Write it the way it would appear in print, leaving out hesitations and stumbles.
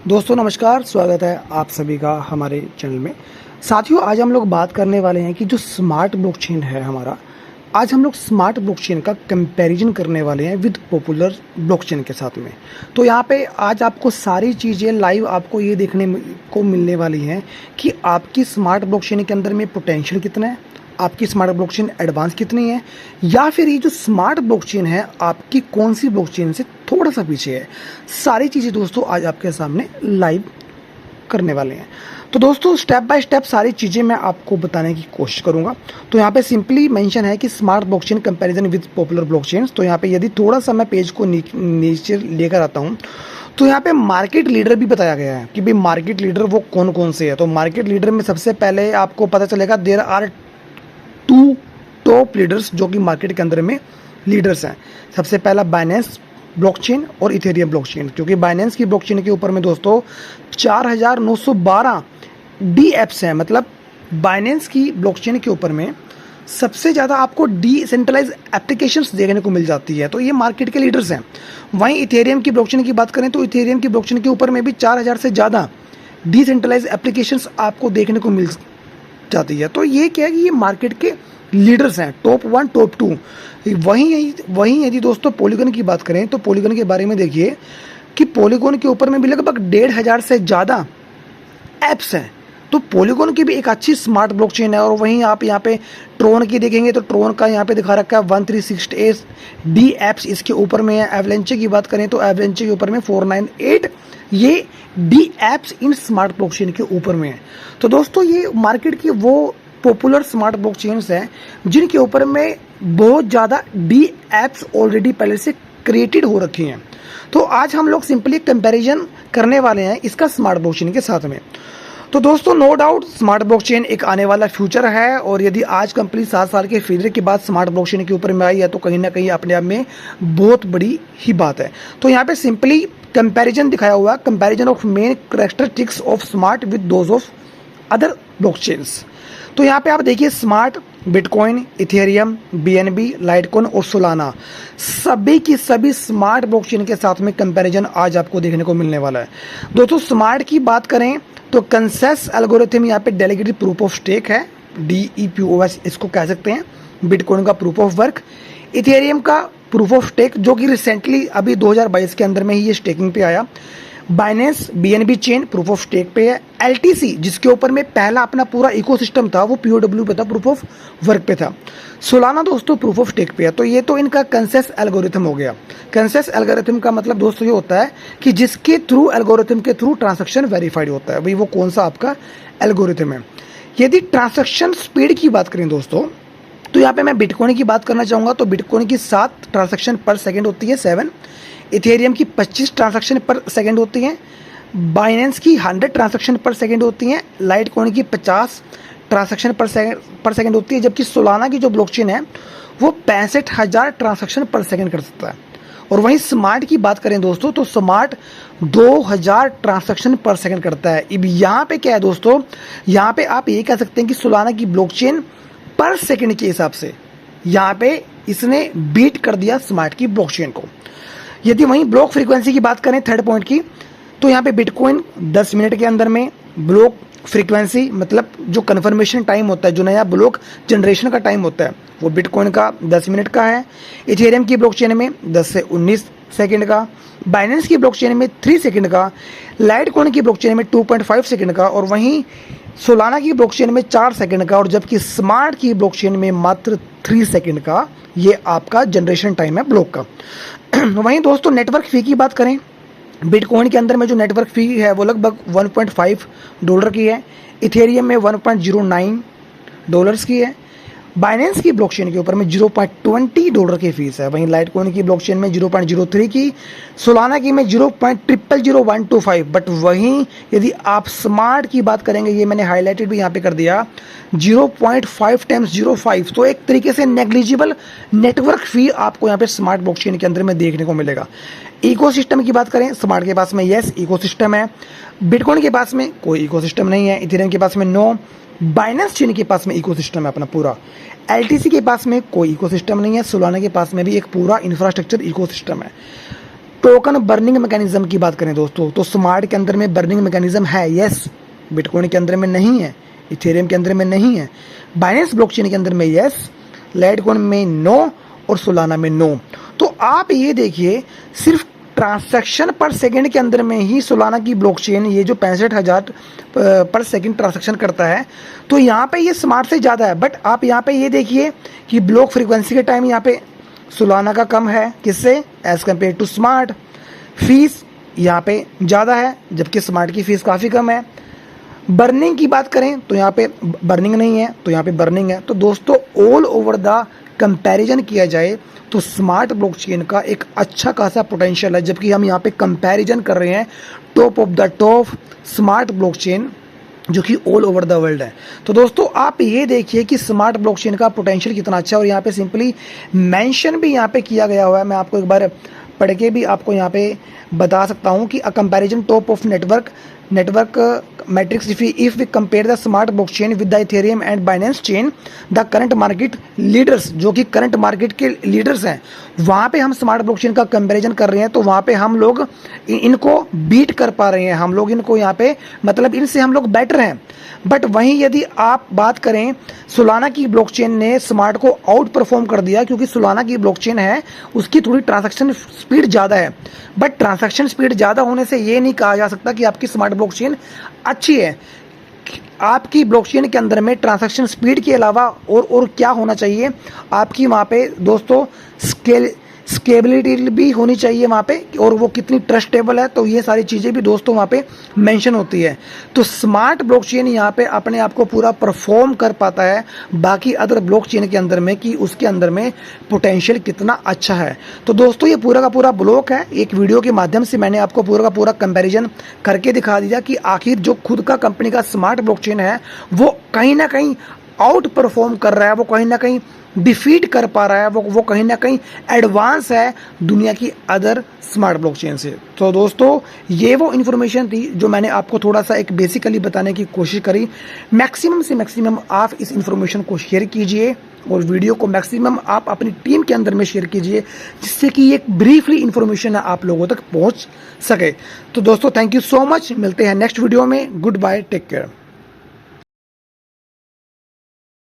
दोस्तों नमस्कार, स्वागत है आप सभी का हमारे चैनल में। साथियों, आज हम लोग बात करने वाले हैं कि जो स्मार्ट ब्लॉकचेन है हमारा, आज हम लोग स्मार्ट ब्लॉकचेन का कंपैरिजन करने वाले हैं विद पॉपुलर ब्लॉकचेन के साथ में। तो यहाँ पे आज आपको सारी चीज़ें लाइव आपको ये देखने को मिलने वाली हैं कि आपकी स्मार्ट ब्लॉकचेन के अंदर में पोटेंशियल कितना है, आपकी स्मार्ट ब्लॉकचेन एडवांस कितनी है, या फिर ये जो स्मार्ट ब्लॉकचेन है आपकी कौन सी ब्लॉकचेन से थोड़ा सा पीछे है। सारी चीज़ें दोस्तों आज आपके सामने लाइव करने वाले हैं। तो दोस्तों स्टेप बाय स्टेप सारी चीज़ें मैं आपको बताने की कोशिश करूंगा। तो यहाँ पे सिंपली मेंशन है कि smart blockchain comparison with popular blockchains. तो यहाँ पे यदि थोड़ा सा मैं पेज को नीचे लेकर आता हूँ तो यहाँ पे मार्केट लीडर भी बताया गया है कि भाई मार्केट लीडर वो कौन कौन से है। तो मार्केट लीडर में सबसे पहले आपको पता चलेगा देयर आर 2 टॉप लीडर्स जो कि मार्केट के अंदर में लीडर्स हैं। सबसे पहला बाइनेंस ब्लॉकचेन और इथेरियम ब्लॉकचेन, क्योंकि बाइनेंस की ब्लॉकचेन के ऊपर में दोस्तों 4912 डी एप्स हैं। मतलब बाइनेंस की ब्लॉकचेन के ऊपर में सबसे ज़्यादा आपको डिसेंट्रलाइज एप्लीकेशंस देखने को मिल जाती है। तो ये मार्केट के लीडर्स हैं। वहीं इथेरियम की ब्लॉकचेन की बात करें तो इथेरियम की ब्लॉकचेन के ऊपर में भी 4000 से ज़्यादा डिसेंट्रलाइज एप्लीकेशंस आपको देखने को मिल जाती है। तो ये क्या है कि ये मार्केट के लीडर्स हैं, टॉप 1 टॉप 2। वहीं यदि दोस्तों पॉलीगन की बात करें तो पॉलीगन के बारे में देखिए कि पॉलीगन के ऊपर में भी लगभग 1500 से ज़्यादा ऐप्स हैं। तो पॉलीगन की भी एक अच्छी स्मार्ट ब्लॉकचेन है। और वहीं आप यहाँ पे ट्रोन की देखेंगे तो ट्रोन का यहाँ पे दिखा रखा है 1368 डी एप्स इसके ऊपर में है। एवलेंचे की बात करें तो एवलेंचे के ऊपर में 498 ये डी एप्स इन स्मार्ट ब्लॉकचेन के ऊपर में है। तो दोस्तों ये मार्केट की वो पॉपुलर स्मार्ट ब्लॉकचेन्स हैं जिनके ऊपर में बहुत ज़्यादा डी एप्स ऑलरेडी पहले से क्रिएटेड हो रखी हैं। तो आज हम लोग सिंपली कंपैरिजन करने वाले हैं इसका स्मार्ट ब्लॉकचेन के साथ में। तो दोस्तों नो डाउट स्मार्ट ब्लॉकचेन एक आने वाला फ्यूचर है। और यदि आज कंपनी 7 साल के फेलियर के बाद स्मार्ट ब्लॉकचेन के ऊपर में आई है तो कहीं ना कहीं अपने आप में बहुत बड़ी ही बात है। तो यहाँ पे सिंपली कंपैरिजन दिखाया हुआ है, comparison of main characteristics of smart with those of other blockchains. तो यहाँ पे आप देखिए smart, bitcoin, Ethereum, BNB, Litecoin और सोलाना सभी की सभी स्मार्ट ब्लॉकचेन के साथ में कंपैरिजन आज आपको देखने को मिलने वाला है। दोस्तों स्मार्ट की बात करें तो कंसेंसस एल्गोरिथम यहाँ पे डेलीगेटेड प्रूफ ऑफ स्टेक है, DEPOS इसको कह सकते हैं। बिटकॉइन का प्रूफ ऑफ वर्क, इथेरियम का प्रूफ ऑफ स्टेक जो कि रिसेंटली अभी 2022 के अंदर में ही ये स्टेकिंग पे आया। Binance BNB chain proof of stake पे है। LTC जिसके ऊपर में पहला अपना पूरा इकोसिस्टम था वो POW पे था, प्रूफ ऑफ वर्क पे था। सोलाना दोस्तों प्रूफ ऑफ स्टेक पे है। तो ये तो इनका कंसेंसस एल्गोरिथम हो गया। कंसेंसस एल्गोरिथम का मतलब दोस्तों ये होता है कि जिसके थ्रू एल्गोरिथम के थ्रू ट्रांजैक्शन वेरीफाइड होता है, भाई वो कौन सा आपका एल्गोरिथम है। यदि ट्रांजैक्शन स्पीड की बात करें दोस्तों तो यहाँ पे मैं बिटकॉइन की बात करना चाहूँगा। तो बिटकॉइन की 7 ट्रांजैक्शन पर सेकेंड होती है, 7। इथेरियम की 25 ट्रांजैक्शन पर सेकंड होती हैं। बाइनेंस की 100 ट्रांजैक्शन पर सेकंड होती हैं। लाइटकॉइन की 50 ट्रांजैक्शन पर सेकंड होती है। जबकि सोलाना की जो ब्लॉकचेन है वो 65,000 ट्रांजैक्शन पर सेकंड कर सकता है। और वहीं स्मार्ट की बात करें दोस्तों तो स्मार्ट 2000 ट्रांजैक्शन पर सेकंड करता है। अब यहाँ पे क्या है दोस्तों, यहाँ पे आप ये कह सकते हैं कि सोलाना की ब्लॉकचेन पर सेकंड के हिसाब से यहाँ पे इसने बीट कर दिया स्मार्ट की ब्लॉकचेन को। यदि वहीं ब्लॉक फ्रीक्वेंसी की बात करें थर्ड पॉइंट की तो यहाँ पे बिटकॉइन 10 मिनट के अंदर में, ब्लॉक फ्रीक्वेंसी मतलब जो कन्फर्मेशन टाइम होता है, जो नया ब्लॉक जनरेशन का टाइम होता है वो बिटकॉइन का 10 मिनट का है। इथेरियम की ब्लॉकचेन में 10 से 19 सेकंड का, बाइनेंस की ब्लॉकचेन में 3 सेकंड का, लाइटकॉइन की ब्लॉकचेन में 2.5 सेकंड का, और वहीं सोलाना की ब्लॉकचेन में 4 सेकंड का, और जबकि स्मार्ट की ब्लॉकचेन में मात्र 3 सेकंड का ये आपका जनरेशन टाइम है ब्लॉक का। वहीं दोस्तों नेटवर्क फ़ी की बात करें, बिटकॉइन के अंदर में जो नेटवर्क फ़ी है वो लगभग $1.5 की है। इथेरियम में $1.09 की है। बाइनेंस की ब्लॉकचेन के ऊपर में $0.20 की फीस है। वहीं लाइटकॉइन की ब्लॉकचेन में 0.03 की, सोलाना की में 0.000125। बट वहीं यदि आप स्मार्ट की बात करेंगे, ये मैंने हाईलाइटेड भी यहाँ पे कर दिया, 0.5 टाइम्स 0.5। तो एक तरीके से नेग्लिजिबल नेटवर्क फी आपको यहाँ पे स्मार्ट ब्लॉकचेन के अंदर में देखने को मिलेगा। इकोसिस्टम की बात करें, स्मार्ट के पास में यस इकोसिस्टम है, बिटकॉइन के पास में कोई इकोसिस्टम नहीं है, इथेरियम के पास में नो, बाइनेंस चेन के पास में इकोसिस्टम है अपना पूरा, LTC के पास में कोई इकोसिस्टम नहीं है, सोलाना के पास में भी एक पूरा इंफ्रास्ट्रक्चर इकोसिस्टम है। टोकन बर्निंग मैकेनिज्म की बात करें दोस्तों, तो स्मार्ट के अंदर में बर्निंग मैकेनिज्म है, यस। बिटकॉइन के अंदर में नहीं है, इथेरियम के अंदर में नहीं है, बाइनेंस ब्लॉकचेन के अंदर में यस, लाइटकॉइन में नो और सोलाना में नो। तो आप ये देखिए, सिर्फ ट्रांसैक्शन पर सेकंड के अंदर में ही सोलाना की ब्लॉकचेन ये जो 65,000 पर सेकंड ट्रांसैक्शन करता है, तो यहाँ पे ये स्मार्ट से ज़्यादा है। बट आप यहाँ पे ये देखिए कि ब्लॉक फ्रीक्वेंसी के टाइम यहाँ पे सोलाना का कम है, किससे, as compare to smart. Fees यहाँ पे ज़्यादा है, जबकि स्मार्ट की फ़ीस काफ़ी कम है। बर्निंग की बात करें तो यहाँ पे बर्निंग नहीं है, तो यहाँ पे बर्निंग है। तो दोस्तों ऑल ओवर द कंपैरिजन किया जाए तो स्मार्ट ब्लॉकचेन का एक अच्छा खासा पोटेंशियल है, जबकि हम यहाँ पे कंपैरिजन कर रहे हैं top of the top smart blockchain जो कि ऑल ओवर द वर्ल्ड है। तो दोस्तों आप ये देखिए कि स्मार्ट ब्लॉकचेन का पोटेंशियल कितना अच्छा है, और यहाँ पे सिंपली मेंशन भी यहाँ पे किया गया हुआ है। मैं आपको एक बार पढ़ के भी आपको यहाँ पे बता सकता हूँ कि a comparison top of network matrix if we compare the smart blockchain with the Ethereum and Binance chain, the current market leaders, जो कि करंट मार्केट के लीडर्स हैं, वहाँ पे हम स्मार्ट ब्लॉकचेन का कंपैरिजन कर रहे हैं। तो वहाँ पे हम लोग इनको बीट कर पा रहे हैं, हम लोग इनको यहाँ पे मतलब इनसे हम लोग बेटर हैं। बट वहीं यदि आप बात करें, सोलाना की ब्लॉकचेन ने स्मार्ट को आउट परफॉर्म कर दिया, क्योंकि सोलाना की ब्लॉकचेन है उसकी थोड़ी ट्रांजैक्शन स्पीड ज़्यादा है। बट ट्रांजैक्शन स्पीड ज़्यादा होने से ये नहीं कहा जा सकता कि आपकी स्मार्ट ब्लॉकचेन अच्छी है। आपकी ब्लॉकचेन के अंदर में ट्रांजैक्शन स्पीड के अलावा और क्या होना चाहिए, आपकी वहाँ पे दोस्तों स्केबिलिटी भी होनी चाहिए वहाँ पे, और वो कितनी ट्रस्टेबल है, तो ये सारी चीज़ें भी दोस्तों वहाँ पे मेंशन होती है। तो स्मार्ट ब्लॉकचेन यहाँ पे अपने आप को पूरा परफॉर्म कर पाता है बाकी अदर ब्लॉकचेन के अंदर में, कि उसके अंदर में पोटेंशियल कितना अच्छा है। तो दोस्तों ये पूरा का पूरा ब्लॉक है, एक वीडियो के माध्यम से मैंने आपको पूरा का पूरा कंपैरिजन करके दिखा दिया कि आखिर जो खुद का कंपनी का स्मार्ट ब्लॉकचेन है वो कहीं ना कहीं आउट परफॉर्म कर रहा है, वो कहीं ना कहीं डिफीट कर पा रहा है, वो कहीं ना कहीं एडवांस है दुनिया की अदर स्मार्ट ब्लॉकचेन से। तो दोस्तों ये वो इन्फॉर्मेशन थी जो मैंने आपको थोड़ा सा एक बेसिकली बताने की कोशिश करी। मैक्सिमम से मैक्सिमम आप इस इन्फॉर्मेशन को शेयर कीजिए, और वीडियो को मैक्सिमम आप अपनी टीम के अंदर में शेयर कीजिए, जिससे कि एक ब्रीफली इन्फॉर्मेशन आप लोगों तक पहुंच सके। तो दोस्तों थैंक यू सो मच, मिलते हैं नेक्स्ट वीडियो में। Good bye, take care.